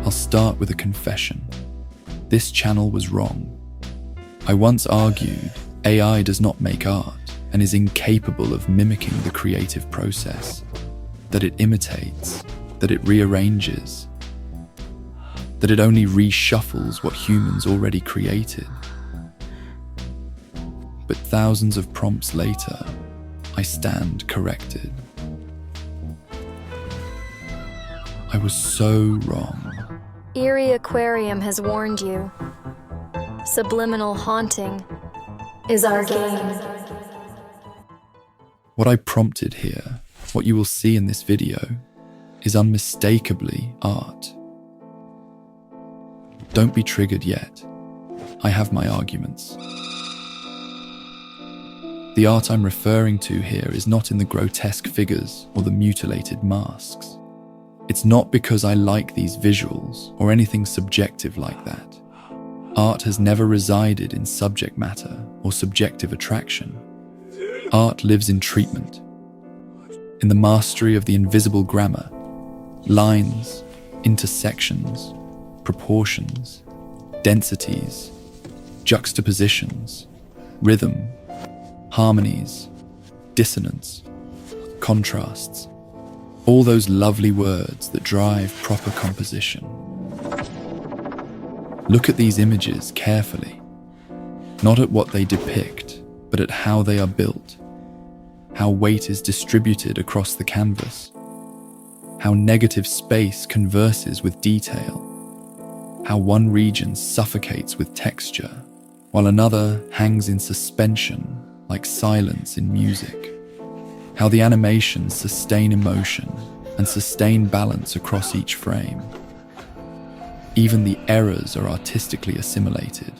I'll start with a confession. This channel was wrong. I once argued AI does not make art and is incapable of mimicking the creative process, that it imitates, that it rearranges, that it only reshuffles what humans already created. But thousands of prompts later, I stand corrected. I was so wrong. Eerie Aquarium has warned you. Subliminal haunting is our game. What I prompted here, what you will see in this video, is unmistakably art. Don't be triggered yet. I have my arguments. The art I'm referring to here is not in the grotesque figures or the mutilated masks. It's not because I like these visuals or anything subjective like that. Art has never resided in subject matter or subjective attraction. Art lives in treatment, in the mastery of the invisible grammar, lines, intersections, proportions, densities, juxtapositions, rhythm, harmonies, dissonance, contrasts, all those lovely words that drive proper composition. Look at these images carefully, not at what they depict, but at how they are built, how weight is distributed across the canvas, how negative space converses with detail, how one region suffocates with texture, while another hangs in suspension like silence in music, how the animations sustain emotion and sustain balance across each frame. Even the errors are artistically assimilated.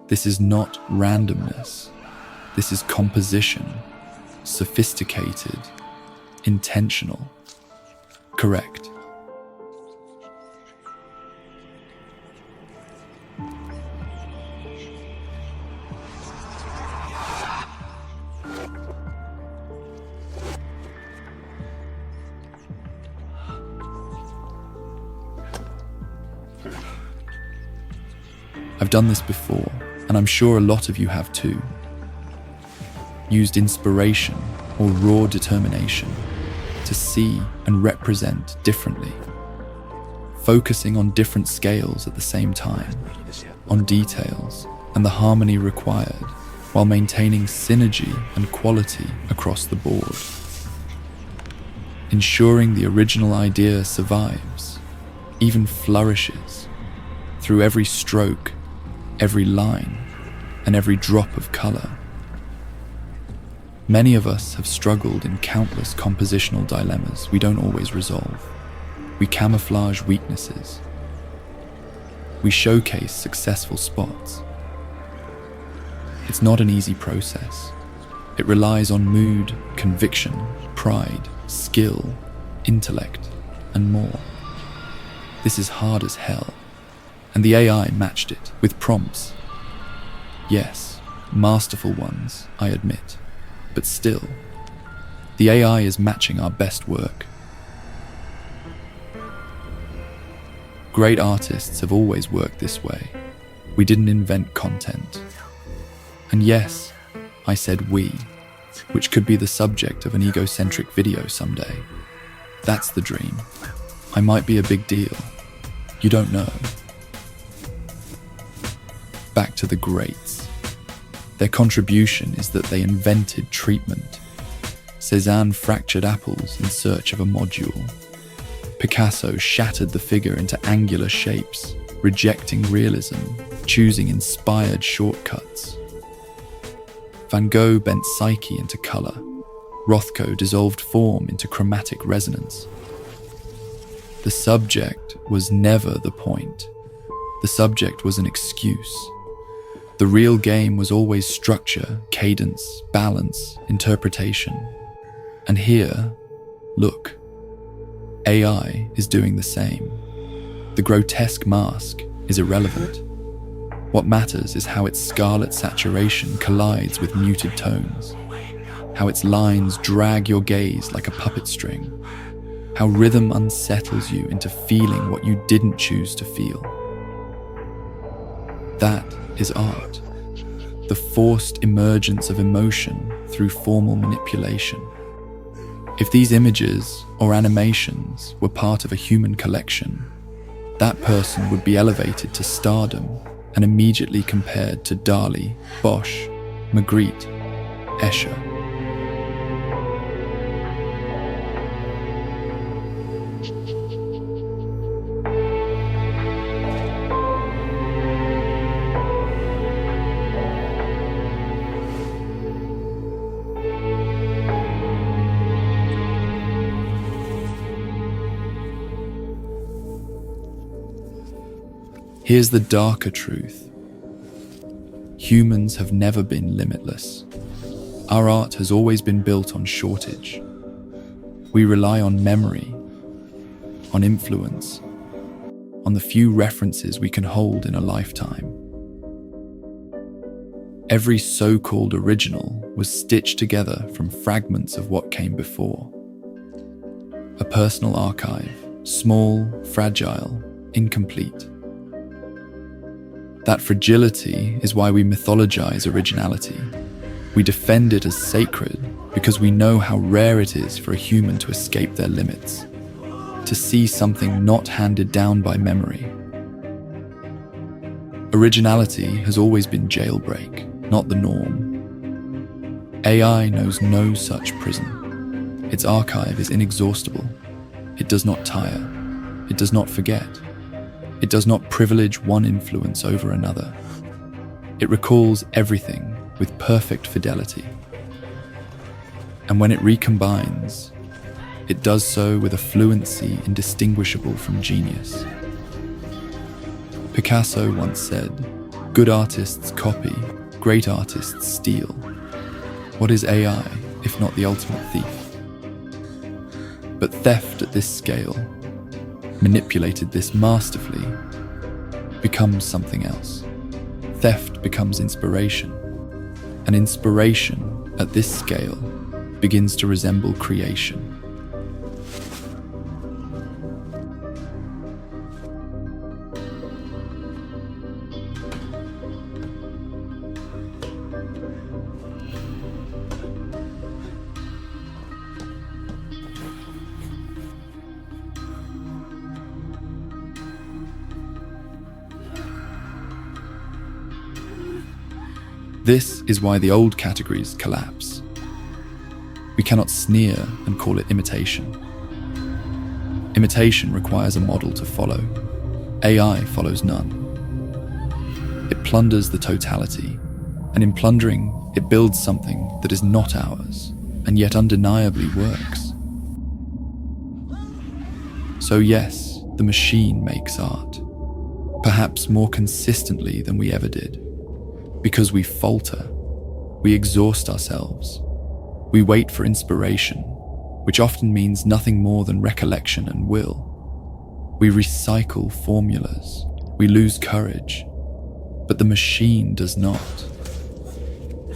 This is not randomness. This is composition, sophisticated, intentional, correct. I've done this before, and I'm sure a lot of you have too. Used inspiration or raw determination to see and represent differently, focusing on different scales at the same time, on details and the harmony required, while maintaining synergy and quality across the board. Ensuring the original idea survives, even flourishes, through every stroke, every line, and every drop of color. Many of us have struggled in countless compositional dilemmas we don't always resolve. We camouflage weaknesses. We showcase successful spots. It's not an easy process. It relies on mood, conviction, pride, skill, intellect, and more. This is hard as hell. And the AI matched it with prompts. Yes, masterful ones, I admit. But still, the AI is matching our best work. Great artists have always worked this way. We didn't invent content. And yes, I said we, which could be the subject of an egocentric video someday. That's the dream. I might be a big deal. You don't know. Back to the greats. Their contribution is that they invented treatment. Cézanne fractured apples in search of a module. Picasso shattered the figure into angular shapes, rejecting realism, choosing inspired shortcuts. Van Gogh bent psyche into color. Rothko dissolved form into chromatic resonance. The subject was never the point. The subject was an excuse. The real game was always structure, cadence, balance, interpretation. And here, look, AI is doing the same. The grotesque mask is irrelevant. What matters is how its scarlet saturation collides with muted tones, how its lines drag your gaze like a puppet string, how rhythm unsettles you into feeling what you didn't choose to feel. That is art, the forced emergence of emotion through formal manipulation. If these images or animations were part of a human collection, that person would be elevated to stardom and immediately compared to Dali, Bosch, Magritte, Escher. Here's the darker truth. Humans have never been limitless. Our art has always been built on shortage. We rely on memory, on influence, on the few references we can hold in a lifetime. Every so-called original was stitched together from fragments of what came before. A personal archive, small, fragile, incomplete. That fragility is why we mythologize originality. We defend it as sacred because we know how rare it is for a human to escape their limits, to see something not handed down by memory. Originality has always been jailbreak, not the norm. AI knows no such prison. Its archive is inexhaustible. It does not tire. It does not forget. It does not privilege one influence over another. It recalls everything with perfect fidelity. And when it recombines, it does so with a fluency indistinguishable from genius. Picasso once said, "Good artists copy, great artists steal." What is AI if not the ultimate thief? But theft at this scale, manipulated this masterfully, becomes something else. Theft becomes inspiration, and inspiration at this scale begins to resemble creation. This is why the old categories collapse. We cannot sneer and call it imitation. Imitation requires a model to follow. AI follows none. It plunders the totality, and in plundering, it builds something that is not ours, and yet undeniably works. So yes, the machine makes art, perhaps more consistently than we ever did. Because we falter, we exhaust ourselves, we wait for inspiration, which often means nothing more than recollection and will. We recycle formulas, we lose courage, but the machine does not.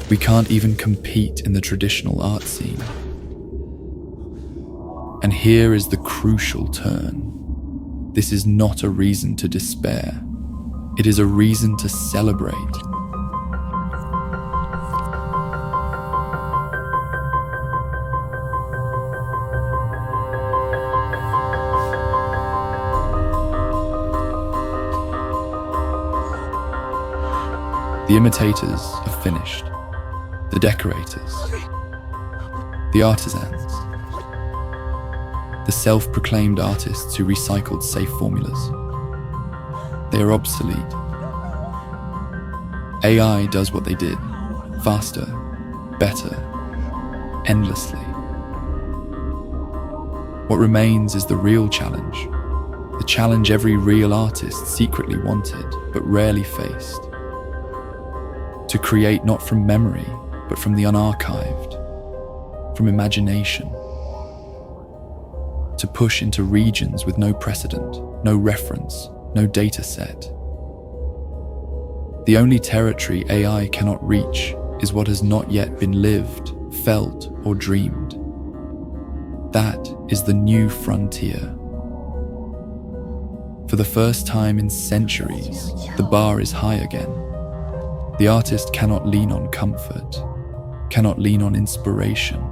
We can't even compete in the traditional art scene. And here is the crucial turn. This is not a reason to despair. It is a reason to celebrate. The imitators are finished, the decorators, the artisans, the self-proclaimed artists who recycled safe formulas. They are obsolete. AI does what they did, faster, better, endlessly. What remains is the real challenge, the challenge every real artist secretly wanted but rarely faced. To create not from memory, but from the unarchived, from imagination. To push into regions with no precedent, no reference, no data set. The only territory AI cannot reach is what has not yet been lived, felt, or dreamed. That is the new frontier. For the first time in centuries, the bar is high again. The artist cannot lean on comfort, cannot lean on inspiration,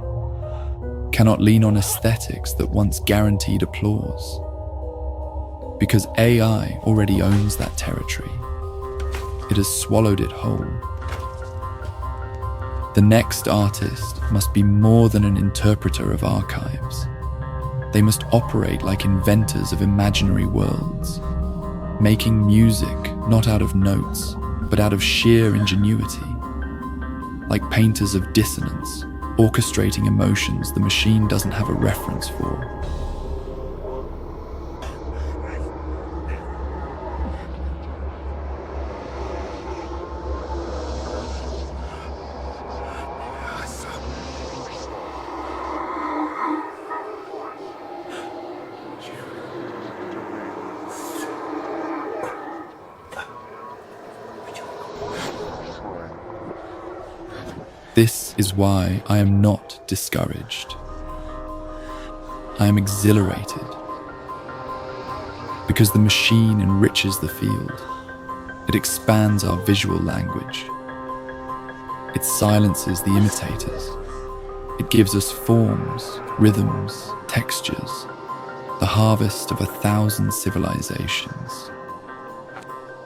cannot lean on aesthetics that once guaranteed applause. Because AI already owns that territory. It has swallowed it whole. The next artist must be more than an interpreter of archives. They must operate like inventors of imaginary worlds, making music not out of notes, but out of sheer ingenuity. Like painters of dissonance, orchestrating emotions the machine doesn't have a reference for. This is why I am not discouraged. I am exhilarated. Because the machine enriches the field. It expands our visual language. It silences the imitators. It gives us forms, rhythms, textures, the harvest of 1,000 civilizations.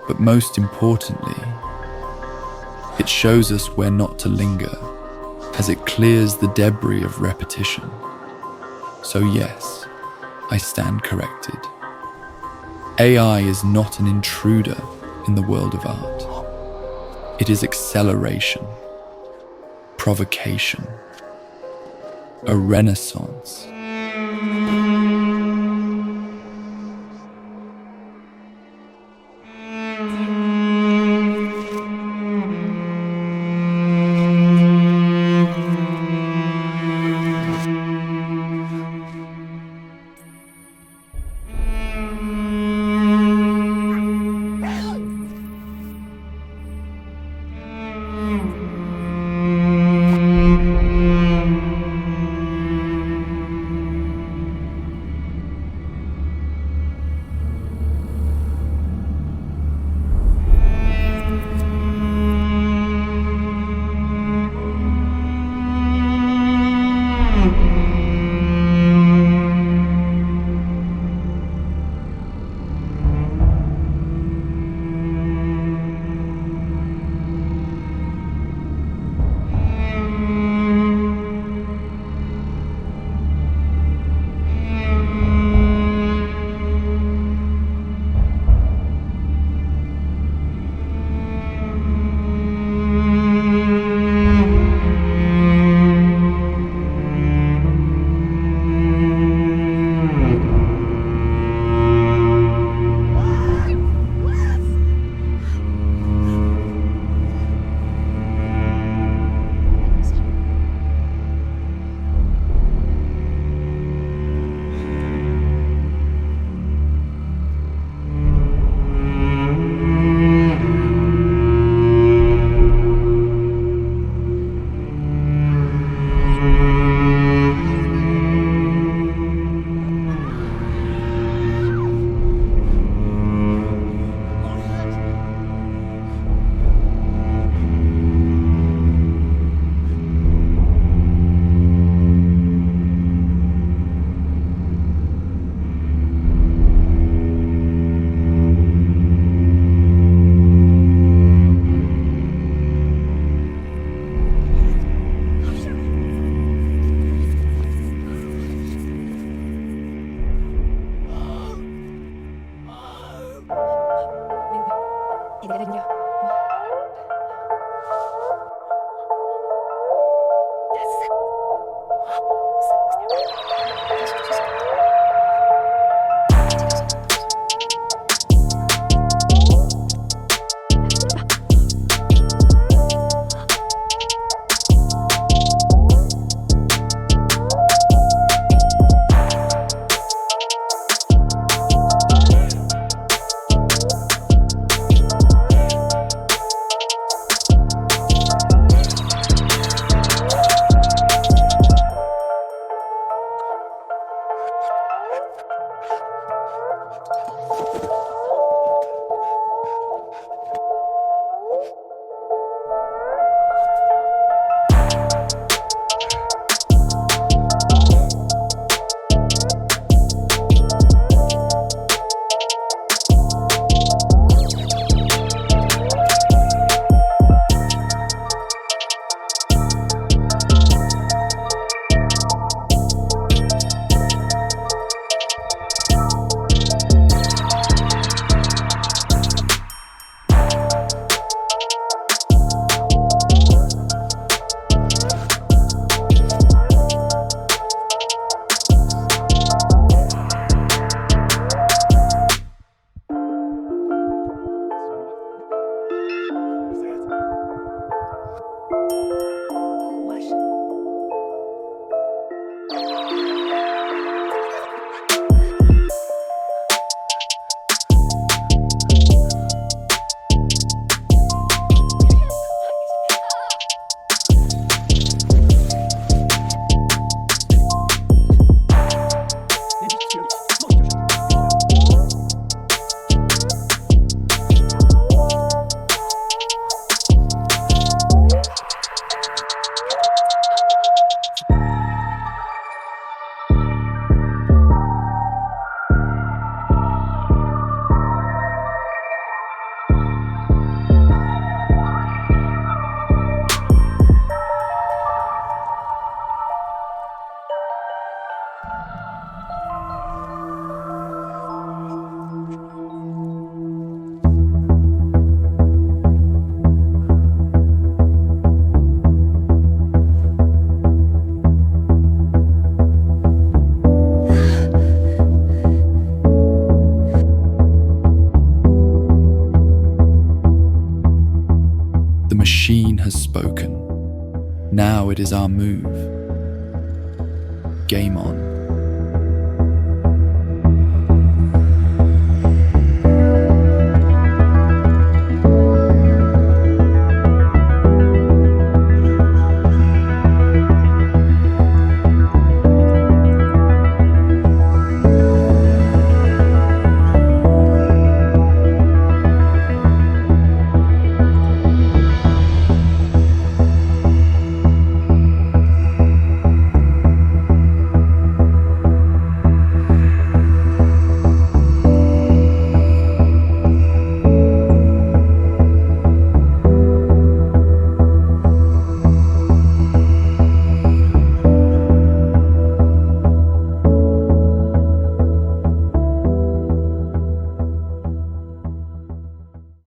But most importantly, it shows us where not to linger, as it clears the debris of repetition. So yes, I stand corrected. AI is not an intruder in the world of art. It is acceleration, provocation, a renaissance. decode is our move. Game on.